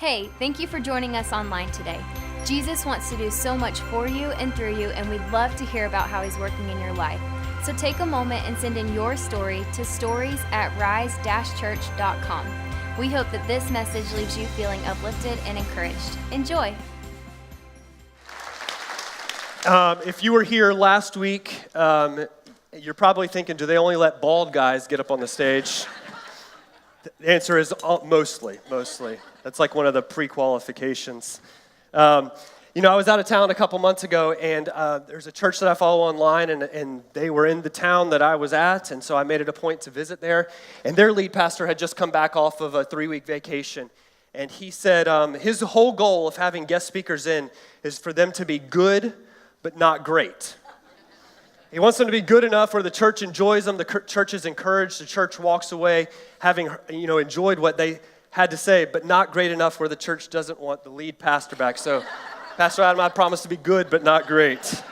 Hey, thank you for joining us online today. Jesus wants to do so much for you and through you, and we'd love to hear about how he's working in your life. So take a moment and send in your story to stories@rise-church.com. We hope that this message leaves you feeling uplifted and encouraged. Enjoy. If you were here last week, you're probably thinking, do they only let bald guys get up on the stage? The answer is mostly. That's like one of the pre-qualifications. I was out of town a couple months ago, and there's a church that I follow online, and they were in the town that I was at, and so I made it a point to visit there. And their lead pastor had just come back off of a 3-week vacation, and he said his whole goal of having guest speakers in is for them to be good, but not great. He wants them to be good enough where the church enjoys them, the church is encouraged, the church walks away having enjoyed what they had to say, but not great enough where the church doesn't want the lead pastor back. So, Pastor Adam, I promise to be good, but not great.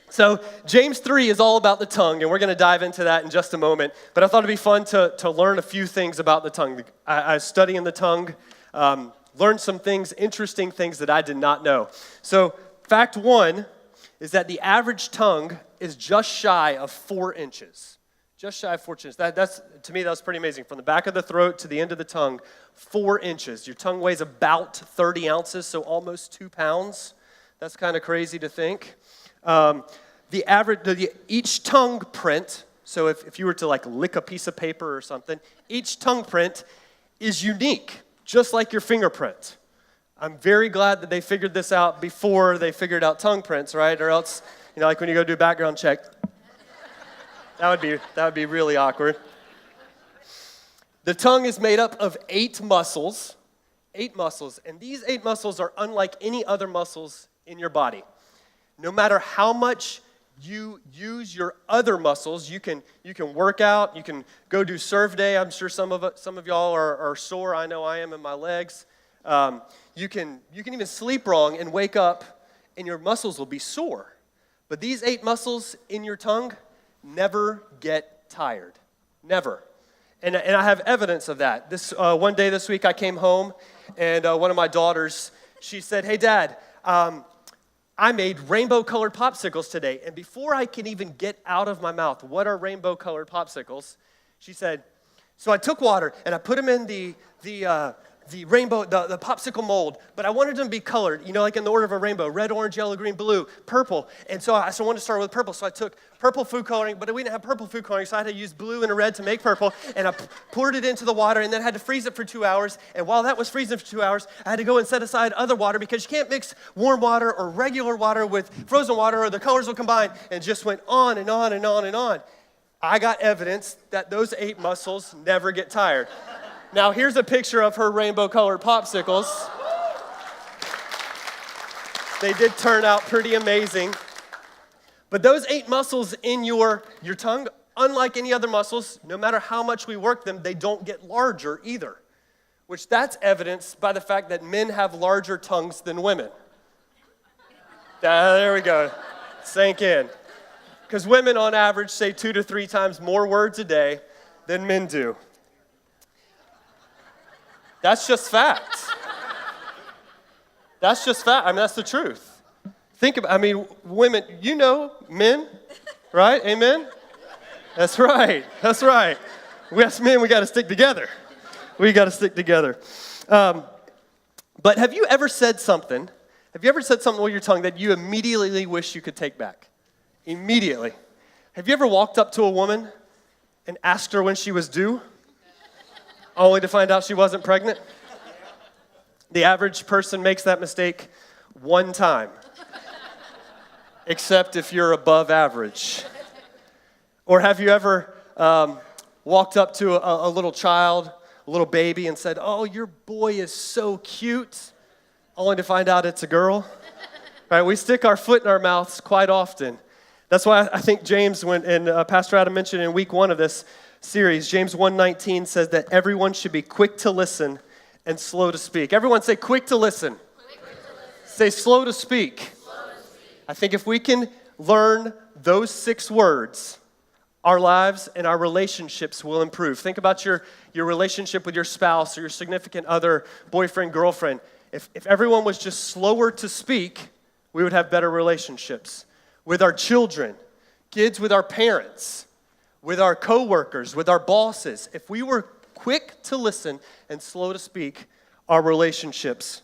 So, James 3 is all about the tongue, and we're going to dive into that in just a moment. But I thought it'd be fun to learn a few things about the tongue. I was studying the tongue, learned some things, interesting things that I did not know. So, fact one is that the average tongue is just shy of 4 inches. Just shy of 4 inches. To me, that's pretty amazing. From the back of the throat to the end of the tongue, 4 inches. Your tongue weighs about 30 ounces, so almost 2 pounds. That's kind of crazy to think. Each tongue print, so if you were to lick a piece of paper or something, each tongue print is unique, just like your fingerprint. I'm very glad that they figured this out before they figured out tongue prints, right? Or else, like when you go do a background check, that would be really awkward. The tongue is made up of 8 muscles, and these 8 muscles are unlike any other muscles in your body. No matter how much you use your other muscles, you can work out, you can go do serve day. I'm sure some of y'all are sore. I know I am in my legs. You can even sleep wrong and wake up and your muscles will be sore. But these 8 muscles in your tongue never get tired. Never. And I have evidence of that. One day this week I came home and one of my daughters, she said, "Hey Dad, I made rainbow-colored popsicles today." And before I can even get out of my mouth, what are rainbow-colored popsicles? She said, "So I took water and I put them in the popsicle mold, but I wanted them to be colored, like in the order of a rainbow, red, orange, yellow, green, blue, purple. And so I wanted to start with purple. So I took purple food coloring, but we didn't have purple food coloring, so I had to use blue and a red to make purple. And I poured it into the water and then had to freeze it for 2 hours. And while that was freezing for 2 hours, I had to go and set aside other water because you can't mix warm water or regular water with frozen water or the colors will combine." And just went on and on and on and on. I got evidence that those 8 muscles never get tired. Now, here's a picture of her rainbow-colored popsicles. They did turn out pretty amazing. But those 8 muscles in your tongue, unlike any other muscles, no matter how much we work them, they don't get larger either, which that's evidenced by the fact that men have larger tongues than women. There we go. Sank in. Because women, on average, say 2 to 3 times more words a day than men do. That's just fact. That's just fact. That's the truth. Women, men, right? Amen? That's right. We as men, we got to stick together. But have you ever said something with your tongue that you immediately wish you could take back? Immediately. Have you ever walked up to a woman and asked her when she was due? Only to find out she wasn't pregnant? The average person makes that mistake 1 time, except if you're above average. Or have you ever walked up to a little child, a little baby, and said, "Oh, your boy is so cute," only to find out it's a girl? Right? We stick our foot in our mouths quite often. That's why I think James, Pastor Adam mentioned in week 1 of this series, James 1:19 says that everyone should be quick to listen and slow to speak. Everyone say quick to listen. Say slow to speak. I think if we can learn those 6 words, our lives and our relationships will improve. Think about your relationship with your spouse or your significant other, boyfriend, girlfriend. If everyone was just slower to speak, we would have better relationships. With our children, kids with our parents, with our coworkers, with our bosses. If we were quick to listen and slow to speak, our relationships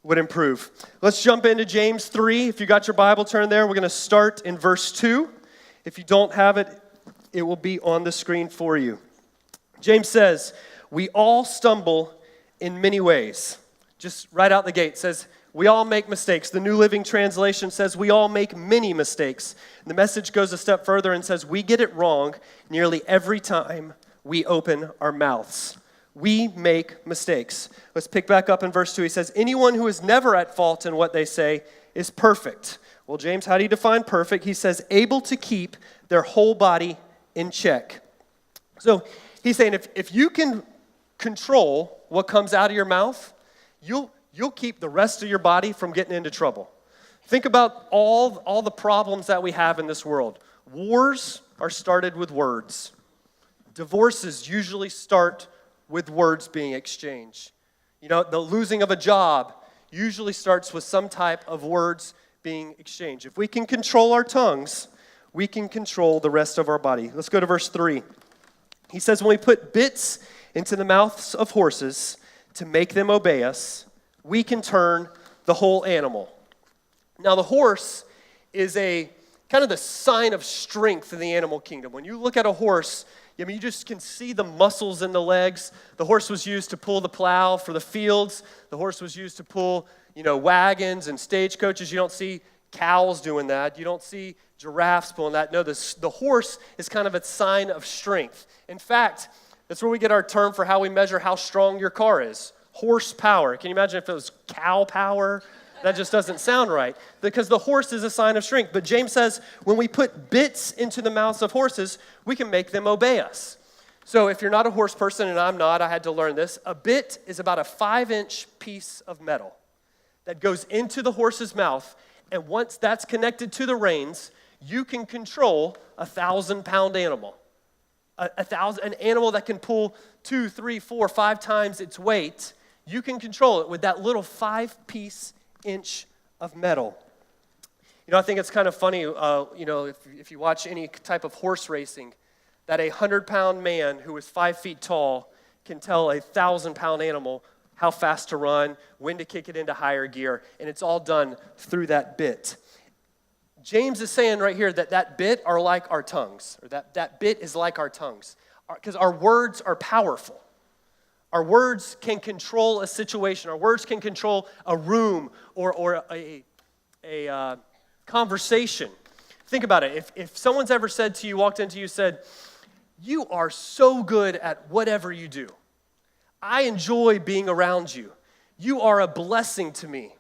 would improve. Let's jump into James 3. If you got your Bible, turn there. We're going to start in verse 2. If you don't have it, it will be on the screen for you. James says, we all stumble in many ways. Just right out the gate says, we all make mistakes. The New Living Translation says we all make many mistakes. And the Message goes a step further and says we get it wrong nearly every time we open our mouths. We make mistakes. Let's pick back up in verse 2. He says, anyone who is never at fault in what they say is perfect. Well, James, how do you define perfect? He says, able to keep their whole body in check. So he's saying if you can control what comes out of your mouth, you'll keep the rest of your body from getting into trouble. Think about all the problems that we have in this world. Wars are started with words. Divorces usually start with words being exchanged. You know, the losing of a job usually starts with some type of words being exchanged. If we can control our tongues, we can control the rest of our body. Let's go to verse 3. He says, when we put bits into the mouths of horses to make them obey us, we can turn the whole animal. Now, the horse is a kind of the sign of strength in the animal kingdom. When you look at a horse, I mean, you just can see the muscles in the legs. The horse was used to pull the plow for the fields. The horse was used to pull, wagons and stagecoaches. You don't see cows doing that. You don't see giraffes pulling that. No, the horse is kind of a sign of strength. In fact, that's where we get our term for how we measure how strong your car is. Horsepower. Can you imagine if it was cow power? That just doesn't sound right, because the horse is a sign of strength. But James says when we put bits into the mouths of horses, we can make them obey us. So if you're not a horse person, and I'm not, I had to learn this. A bit is about a 5-inch piece of metal that goes into the horse's mouth, and once that's connected to the reins, you can control a 1,000-pound animal. An animal that can pull 2, 3, 4, 5 times its weight, you can control it with that little 5-piece inch of metal. I think it's kind of funny, if you watch any type of horse racing, that a 100-pound man who is 5 feet tall can tell a 1,000-pound animal how fast to run, when to kick it into higher gear, and it's all done through that bit. James is saying right here that bit are like our tongues, or that bit is like our tongues, because our words are powerful. Our words can control a situation. Our words can control a room or a conversation. Think about it. If someone's ever said to you, walked into you, said, you are so good at whatever you do. I enjoy being around you. You are a blessing to me.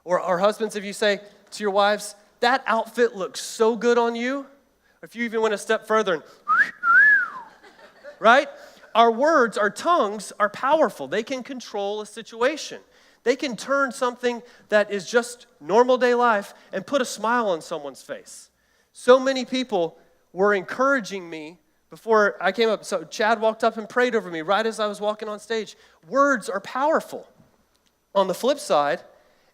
Or husbands, if you say to your wives, that outfit looks so good on you. Or if you even went a step further and right? Our words, our tongues are powerful. They can control a situation. They can turn something that is just normal day life and put a smile on someone's face. So many people were encouraging me before I came up. So Chad walked up and prayed over me right as I was walking on stage. Words are powerful. On the flip side,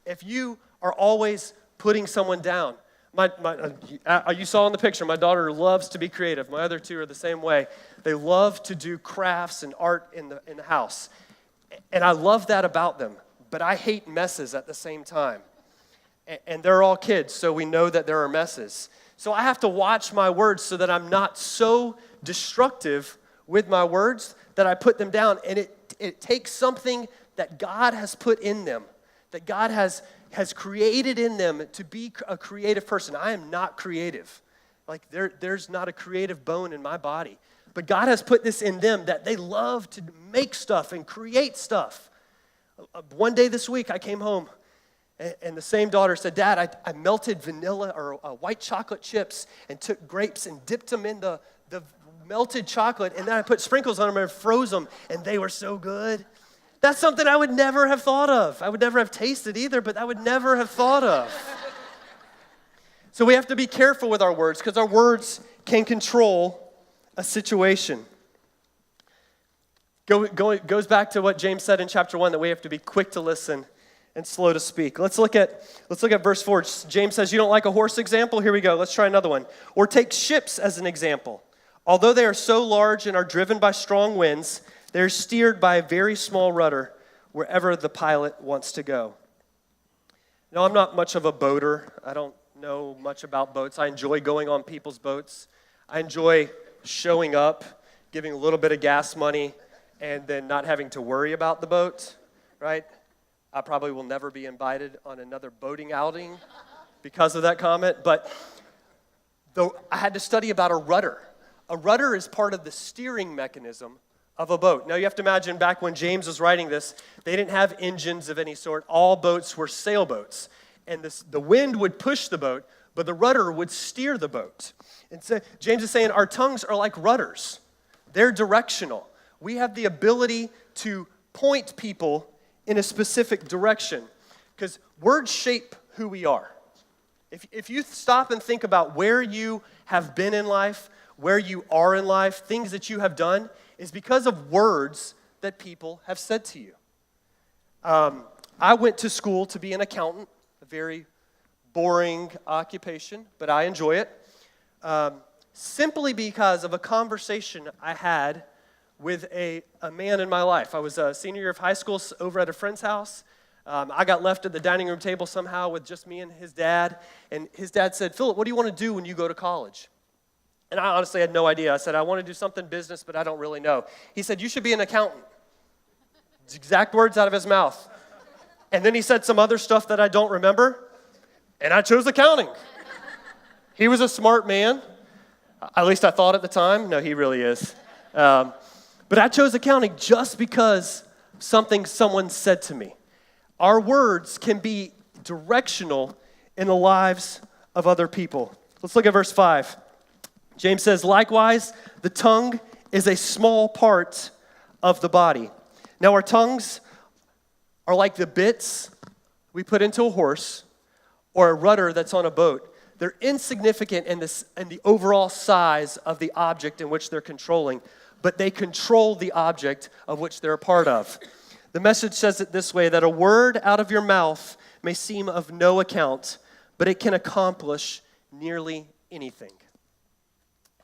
if you are always putting someone down, you saw in the picture, my daughter loves to be creative. My other two are the same way. They love to do crafts and art in the house. And I love that about them. But I hate messes at the same time. And they're all kids, so we know that there are messes. So I have to watch my words so that I'm not so destructive with my words that I put them down. And it takes something that God has put in them, that God has created in them to be a creative person. I am not creative. Like there's not a creative bone in my body. But God has put this in them that they love to make stuff and create stuff. One day this week I came home and the same daughter said, Dad, I melted vanilla or white chocolate chips and took grapes and dipped them in the melted chocolate, and then I put sprinkles on them and froze them, and they were so good. That's something I would never have thought of. I would never have tasted either, but I would never have thought of. So we have to be careful with our words because our words can control a situation. Goes back to what James said in chapter 1, that we have to be quick to listen and slow to speak. Let's look at verse 4. James says, you don't like a horse example? Here we go. Let's try another one. Or take ships as an example. Although they are so large and are driven by strong winds, they are steered by a very small rudder wherever the pilot wants to go. Now, I'm not much of a boater. I don't know much about boats. I enjoy going on people's boats. I enjoy showing up, giving a little bit of gas money, and then not having to worry about the boat, right? I probably will never be invited on another boating outing because of that comment. But though I had to study about a rudder. A rudder is part of the steering mechanism of a boat. Now you have to imagine back when James was writing this, they didn't have engines of any sort. All boats were sailboats. And the wind would push the boat, but the rudder would steer the boat. And so James is saying our tongues are like rudders. They're directional. We have the ability to point people in a specific direction because words shape who we are. If you stop and think about where you have been in life, where you are in life, things that you have done, is because of words that people have said to you. I went to school to be an accountant, a very boring occupation, but I enjoy it, simply because of a conversation I had with a man in my life. I was a senior year of high school over at a friend's house. I got left at the dining room table somehow with just me and his dad, and his dad said, Phillip, what do you want to do when you go to college? And I honestly had no idea. I said, I want to do something business, but I don't really know. He said, you should be an accountant. Exact words out of his mouth. And then he said some other stuff that I don't remember, and I chose accounting. He was a smart man. At least I thought at the time. No, he really is. But I chose accounting just because something someone said to me. Our words can be directional in the lives of other people. Let's look at verse 5. James says, likewise, the tongue is a small part of the body. Now, our tongues are like the bits we put into a horse or a rudder that's on a boat. They're insignificant in the overall size of the object in which they're controlling, but they control the object of which they're a part of. The Message says it this way, that a word out of your mouth may seem of no account, but it can accomplish nearly anything.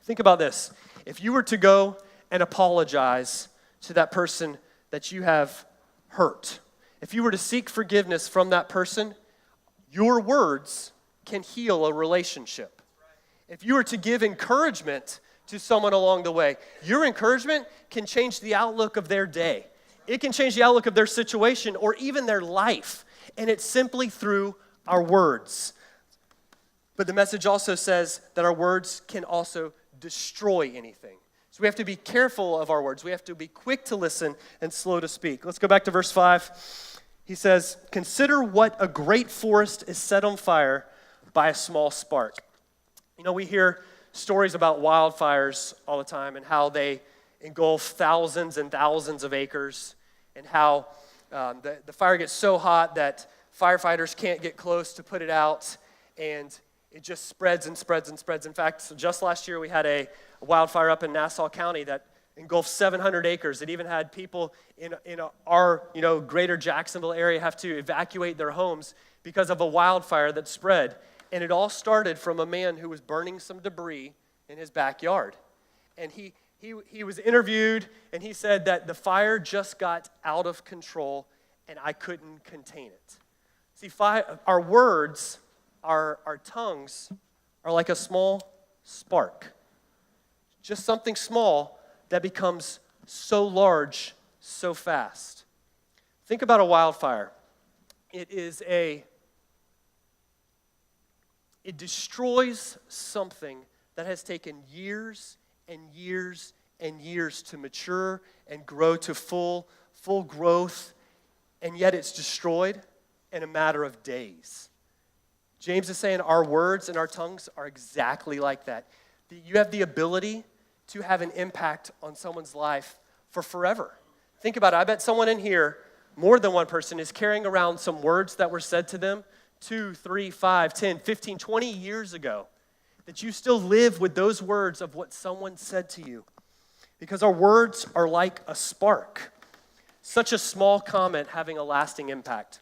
Think about this. If you were to go and apologize to that person that you have hurt, if you were to seek forgiveness from that person, your words can heal a relationship. If you were to give encouragement to someone along the way, your encouragement can change the outlook of their day. It can change the outlook of their situation or even their life. And it's simply through our words. But the Message also says that our words can also destroy anything. So we have to be careful of our words. We have to be quick to listen and slow to speak. Let's go back to verse 5. He says, consider what a great forest is set on fire by a small spark. You know, we hear stories about wildfires all the time and how they engulf thousands and thousands of acres and how the fire gets so hot that firefighters can't get close to put it out, and it just spreads and spreads and spreads. In fact, just last year we had a wildfire up in Nassau County that engulfed 700 acres. It even had people in our greater Jacksonville area have to evacuate their homes because of a wildfire that spread. And it all started from a man who was burning some debris in his backyard. And he was interviewed, and he said that the fire just got out of control, and I couldn't contain it. See, our words, our tongues are like a small spark. Just something small that becomes so large so fast. Think about a wildfire. It destroys something that has taken years and years and years to mature and grow to full growth, and yet it's destroyed in a matter of days. James is saying our words and our tongues are exactly like that. You have the ability to have an impact on someone's life for forever. Think about it. I bet someone in here, more than one person, is carrying around some words that were said to them 2, 3, 5, 10, 15, 20 years ago that you still live with those words of what someone said to you. Because our words are like a spark. Such a small comment having a lasting impact.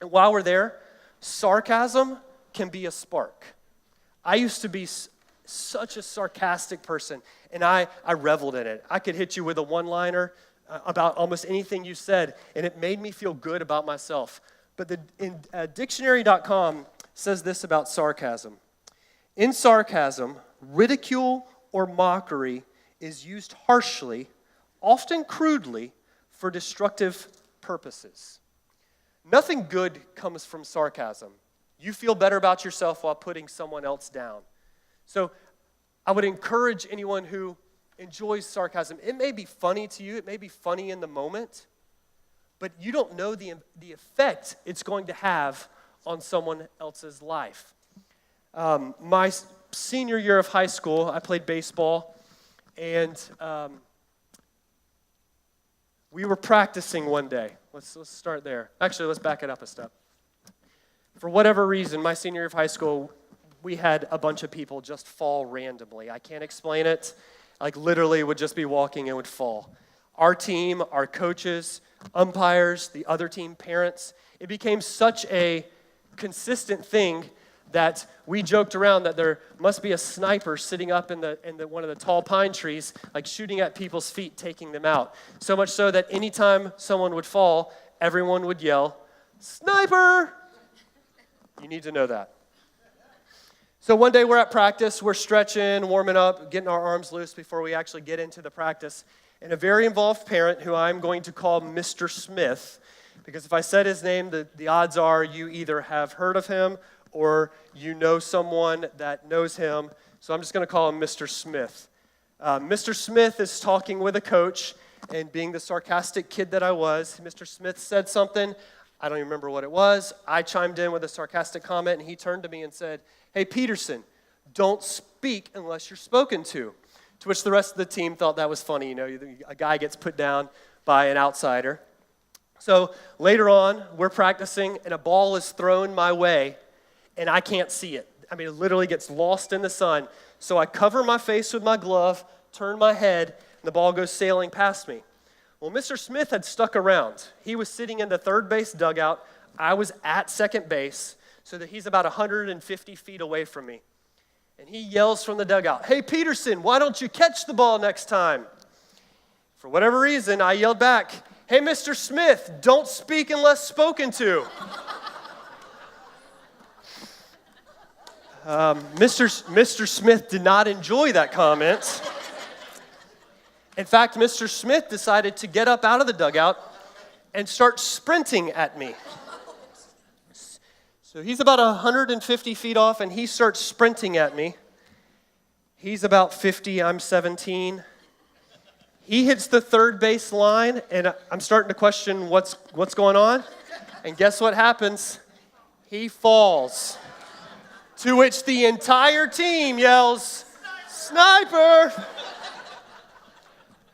And while we're there, sarcasm can be a spark. I used to be such a sarcastic person, and I reveled in it. I could hit you with a one-liner about almost anything you said, and it made me feel good about myself. But dictionary.com says this about sarcasm. In sarcasm, ridicule or mockery is used harshly, often crudely, for destructive purposes. Nothing good comes from sarcasm. You feel better about yourself while putting someone else down. So I would encourage anyone who enjoys sarcasm. It may be funny to you. It may be funny in the moment. But you don't know the effect it's going to have on someone else's life. My senior year of high school, I played baseball. And we were practicing one day. Let's start there. Actually, let's back it up a step. For whatever reason, my senior year of high school, we had a bunch of people just fall randomly. I can't explain it. Like literally would just be walking and would fall. Our team, our coaches, umpires, the other team, parents, it became such a consistent thing that we joked around that there must be a sniper sitting up in one of the tall pine trees, like shooting at people's feet, taking them out. So much so that anytime someone would fall, everyone would yell, "Sniper!" You need to know that. So one day we're at practice, we're stretching, warming up, getting our arms loose before we actually get into the practice. And a very involved parent, who I'm going to call Mr. Smith, because if I said his name, the odds are you either have heard of him or you know someone that knows him. So I'm just going to call him Mr. Smith. Mr. Smith is talking with a coach, and being the sarcastic kid that I was, Mr. Smith said something. I don't even remember what it was. I chimed in with a sarcastic comment, and he turned to me and said, "Hey, Peterson, don't speak unless you're spoken to." To which the rest of the team thought that was funny. You know, a guy gets put down by an outsider. So later on, we're practicing, and a ball is thrown my way, and I can't see it. I mean, it literally gets lost in the sun. So I cover my face with my glove, turn my head, and the ball goes sailing past me. Well, Mr. Smith had stuck around. He was sitting in the third base dugout. I was at second base, so that he's about 150 feet away from me. And he yells from the dugout, "Hey, Peterson, why don't you catch the ball next time?" For whatever reason, I yelled back, "Hey, Mr. Smith, don't speak unless spoken to." Mr. Smith did not enjoy that comment. In fact, Mr. Smith decided to get up out of the dugout and start sprinting at me. So he's about 150 feet off, and he starts sprinting at me. He's about 50, I'm 17. He hits the third base line, and I'm starting to question what's going on. And guess what happens? He falls. To which the entire team yells, "Sniper!"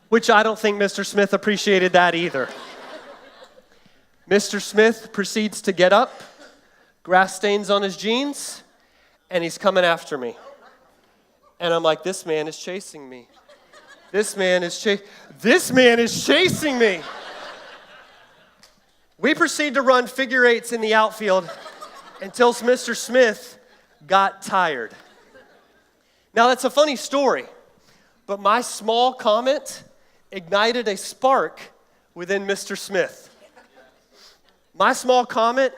Which I don't think Mr. Smith appreciated that either. Mr. Smith proceeds to get up, grass stains on his jeans, and he's coming after me. And I'm like, this man is chasing me. This man is chasing me. We proceed to run figure eights in the outfield until Mr. Smith got tired. Now, that's a funny story, but my small comment ignited a spark within Mr. Smith. My small comment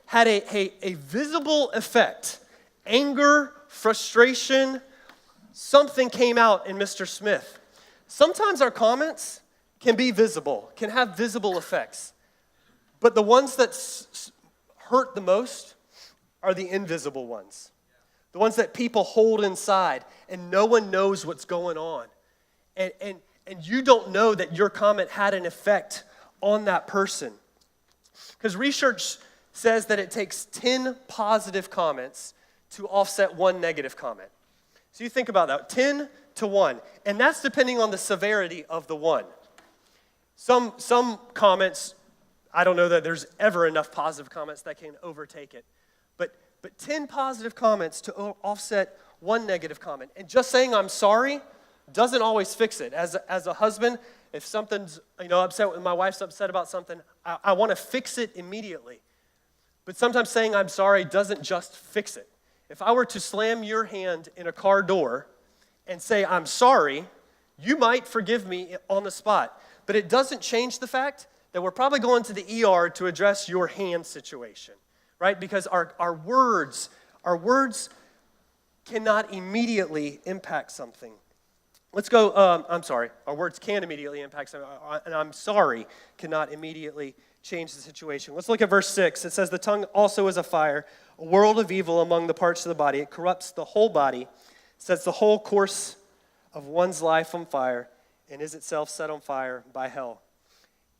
had a visible effect. Anger, frustration, something came out in Mr. Smith. Sometimes our comments can be visible, can have visible effects. But the ones that hurt the most are the invisible ones. The ones that people hold inside and no one knows what's going on. And you don't know that your comment had an effect on that person. Because research says that it takes 10 positive comments to offset one negative comment. So you think about that, 10 to 1. And that's depending on the severity of the one. Some comments, I don't know that there's ever enough positive comments that can overtake it. But 10 positive comments to offset one negative comment. And just saying I'm sorry doesn't always fix it. As a husband, if something's, upset, my wife's upset about something, I want to fix it immediately. But sometimes saying I'm sorry doesn't just fix it. If I were to slam your hand in a car door and say I'm sorry, you might forgive me on the spot. But it doesn't change the fact that we're probably going to the ER to address your hand situation, right? Because our words cannot immediately impact something. Let's go, our words can immediately impact something, and I'm sorry cannot immediately change the situation. Let's look at verse 6. It says, the tongue also is a fire, a world of evil among the parts of the body. It corrupts the whole body, sets the whole course of one's life on fire, and is itself set on fire by hell.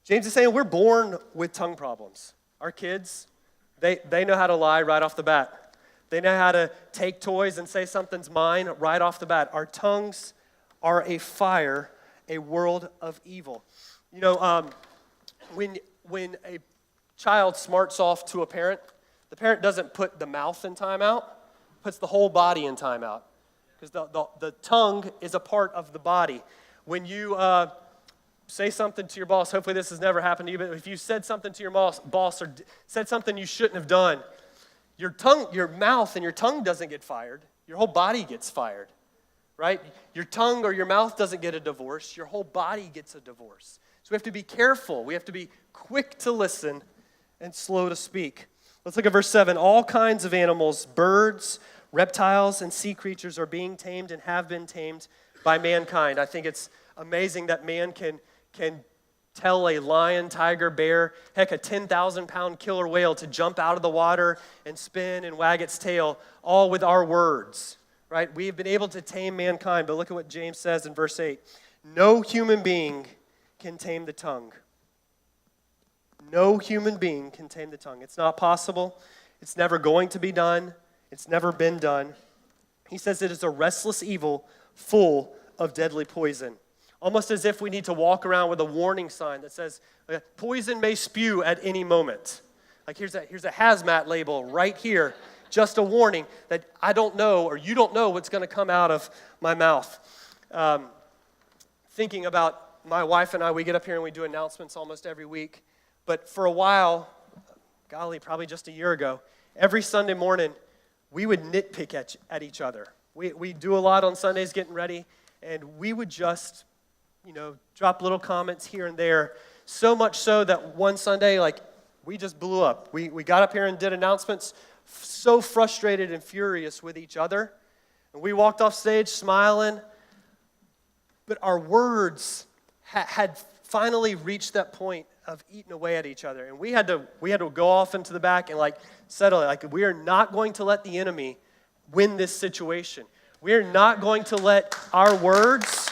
James is saying we're born with tongue problems. Our kids, they know how to lie right off the bat. They know how to take toys and say something's mine right off the bat. Our tongues are a fire, a world of evil. When a child smarts off to a parent, the parent doesn't put the mouth in timeout, puts the whole body in timeout. Because the tongue is a part of the body. When you say something to your boss, hopefully this has never happened to you, but if you said something to your boss or said something you shouldn't have done, your mouth and your tongue doesn't get fired. Your whole body gets fired, right? Your tongue or your mouth doesn't get a divorce. Your whole body gets a divorce. So we have to be careful. We have to be quick to listen and slow to speak. Let's look at verse 7. All kinds of animals, birds, reptiles, and sea creatures are being tamed and have been tamed by mankind. I think it's amazing that man can tell a lion, tiger, bear, heck, a 10,000-pound killer whale to jump out of the water and spin and wag its tail, all with our words, right? We have been able to tame mankind, but look at what James says in verse 8. No human being can tame the tongue. No human being can tame the tongue. It's not possible. It's never going to be done. It's never been done. He says it is a restless evil full of deadly poison. Almost as if we need to walk around with a warning sign that says, poison may spew at any moment. Like here's a hazmat label right here, just a warning that I don't know or you don't know what's going to come out of my mouth. Thinking about my wife and I, we get up here and we do announcements almost every week. But for a while, golly, probably just a year ago, every Sunday morning, we would nitpick at each other. We do a lot on Sundays getting ready, and we would just, drop little comments here and there, so much so that one Sunday, we just blew up. We got up here and did announcements, so frustrated and furious with each other, and we walked off stage smiling, but our words had finally reached that point of eating away at each other, and we had to go off into the back and settle it. We are not going to let the enemy win this situation. We are not going to let our words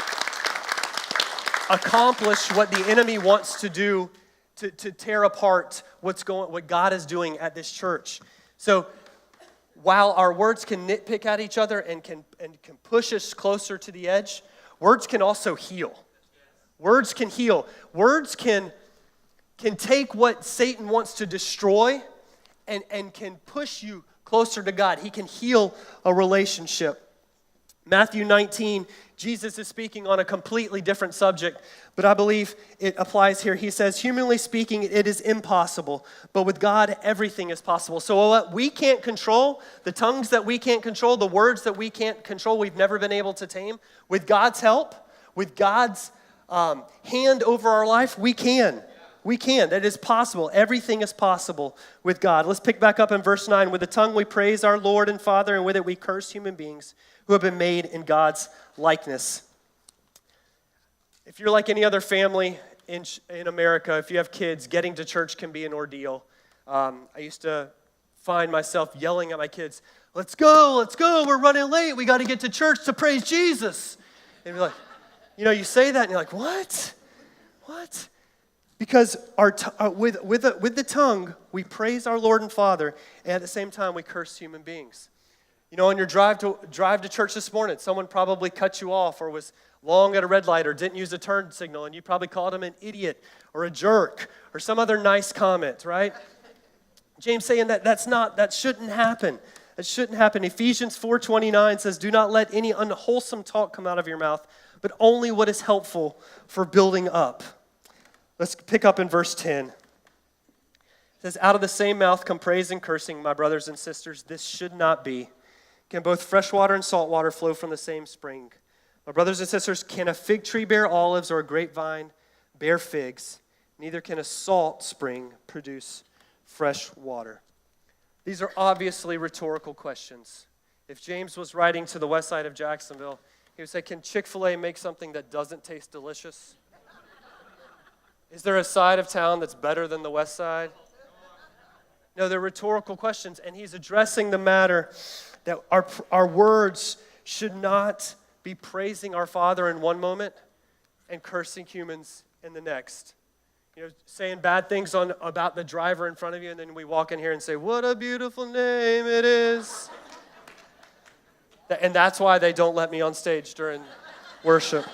accomplish what the enemy wants to do to tear apart what God is doing at this church. So while our words can nitpick at each other and can push us closer to the edge, words can also heal. Words can heal. Words can take what Satan wants to destroy and can push you closer to God. He can heal a relationship. Matthew 19, Jesus is speaking on a completely different subject, but I believe it applies here. He says, humanly speaking, it is impossible, but with God, everything is possible. So what we can't control, the tongues that we can't control, the words that we can't control, we've never been able to tame, with God's help, with God's hand over our life, we can. We can. That is possible. Everything is possible with God. Let's pick back up in verse 9. With the tongue we praise our Lord and Father, and with it we curse human beings who have been made in God's likeness. If you're like any other family in America, if you have kids, getting to church can be an ordeal. I used to find myself yelling at my kids, let's go, we're running late. We got to get to church to praise Jesus. And you're like, you say that and you're like, what? Because with the tongue, we praise our Lord and Father, and at the same time, we curse human beings. On your drive to church this morning, someone probably cut you off or was long at a red light or didn't use a turn signal, and you probably called them an idiot or a jerk or some other nice comment, right? James saying that shouldn't happen. That shouldn't happen. Ephesians 4:29 says, do not let any unwholesome talk come out of your mouth, but only what is helpful for building up. Let's pick up in verse 10. It says, out of the same mouth come praise and cursing, my brothers and sisters. This should not be. Can both fresh water and salt water flow from the same spring? My brothers and sisters, can a fig tree bear olives or a grapevine bear figs? Neither can a salt spring produce fresh water. These are obviously rhetorical questions. If James was writing to the west side of Jacksonville, he would say, can Chick-fil-A make something that doesn't taste delicious? Is there a side of town that's better than the west side? No, they're rhetorical questions, and he's addressing the matter that our words should not be praising our Father in one moment and cursing humans in the next. You know, saying bad things about the driver in front of you, and then we walk in here and say, what a beautiful name it is. And that's why they don't let me on stage during worship.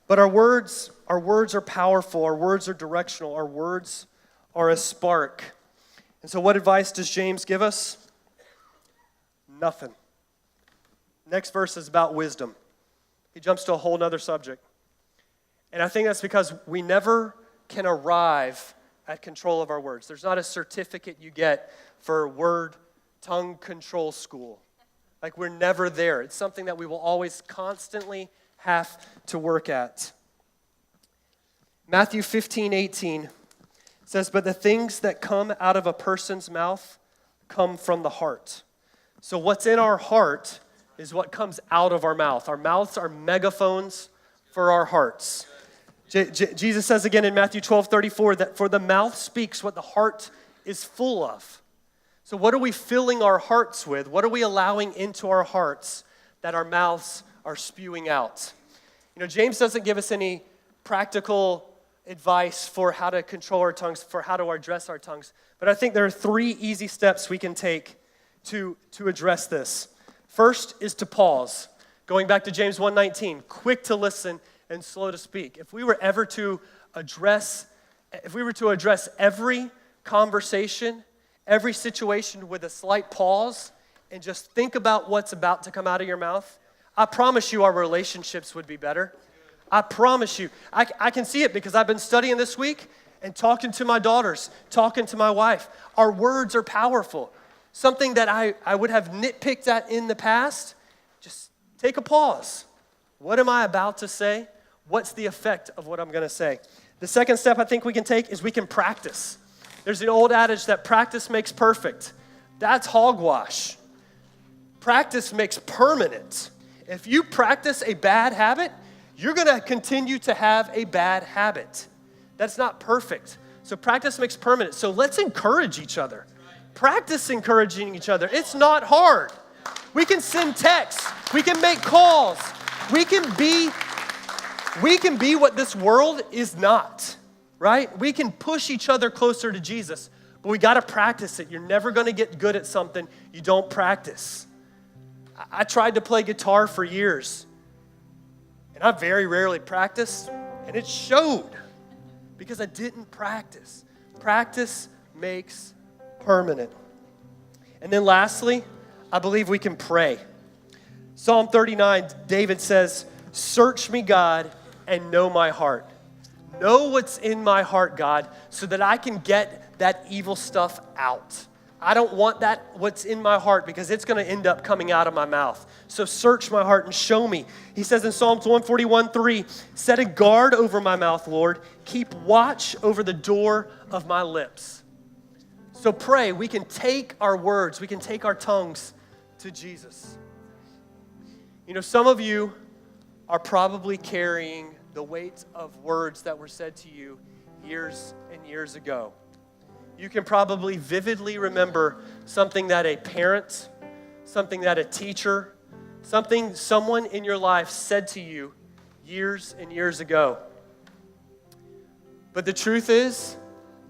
But our words are powerful. Our words are directional. Our words are a spark. And so what advice does James give us? Nothing. Next verse is about wisdom. He jumps to a whole other subject. And I think that's because we never can arrive at control of our words. There's not a certificate you get for tongue control school. Like, we're never there. It's something that we will always constantly have to work at. Matthew 15:18 says, but the things that come out of a person's mouth come from the heart. So what's in our heart is what comes out of our mouth. Our mouths are megaphones for our hearts. Jesus says again in Matthew 12:34 that for the mouth speaks what the heart is full of. So what are we filling our hearts with? What are we allowing into our hearts that our mouths are spewing out? You know, James doesn't give us any practical advice for how to control our tongues, for how to address our tongues. But I think there are 3 easy steps we can take to address this. First is to pause. Going back to James 1:19, quick to listen and slow to speak. If we were to address every conversation, every situation with a slight pause, and just think about what's about to come out of your mouth, I promise you our relationships would be better. I promise you. I can see it because I've been studying this week and talking to my daughters, talking to my wife. Our words are powerful. Something that I would have nitpicked at in the past, just take a pause. What am I about to say? What's the effect of what I'm going to say? The second step I think we can take is we can practice. There's an old adage that practice makes perfect. That's hogwash. Practice makes permanent. If you practice a bad habit, you're going to continue to have a bad habit. That's not perfect. So practice makes permanent. So let's encourage each other. Practice encouraging each other. It's not hard. We can send texts. We can make calls. We can be what this world is not, right? We can push each other closer to Jesus, but we got to practice it. You're never going to get good at something you don't practice. I tried to play guitar for years, and I very rarely practiced, and it showed because I didn't practice. Practice makes permanent. And then lastly, I believe we can pray. Psalm 39, David says, search me, God, and know my heart. Know what's in my heart, God, so that I can get that evil stuff out. I don't want what's in my heart because it's going to end up coming out of my mouth. So search my heart and show me. He says in Psalms 141:3, set a guard over my mouth, Lord. Keep watch over the door of my lips. So pray. We can take our words, we can take our tongues to Jesus. You know, some of you are probably carrying the weight of words that were said to you years and years ago. You can probably vividly remember something that a parent, something that a teacher, someone in your life said to you years and years ago. But the truth is,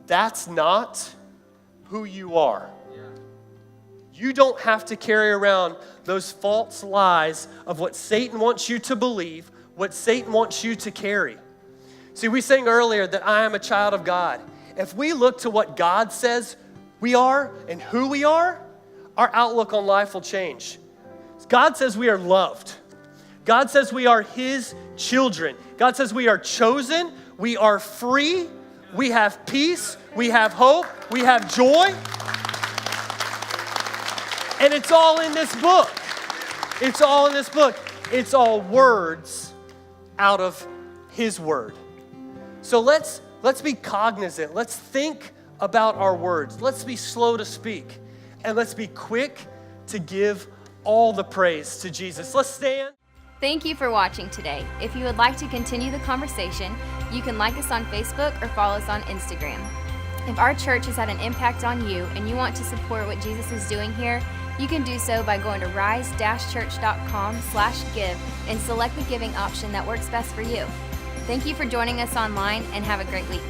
that's not who you are. You don't have to carry around those false lies of what Satan wants you to believe, what Satan wants you to carry. See, we sang earlier that I am a child of God. If we look to what God says we are and who we are, our outlook on life will change. God says we are loved. God says we are His children. God says we are chosen, we are free, we have peace, we have hope, we have joy. And it's all in this book. It's all in this book. It's all words out of His word. So let's be cognizant. Let's think about our words. Let's be slow to speak. And let's be quick to give all the praise to Jesus. Let's stand. Thank you for watching today. If you would like to continue the conversation, you can like us on Facebook or follow us on Instagram. If our church has had an impact on you and you want to support what Jesus is doing here, you can do so by going to rise-church.com/give and select the giving option that works best for you. Thank you for joining us online and have a great week.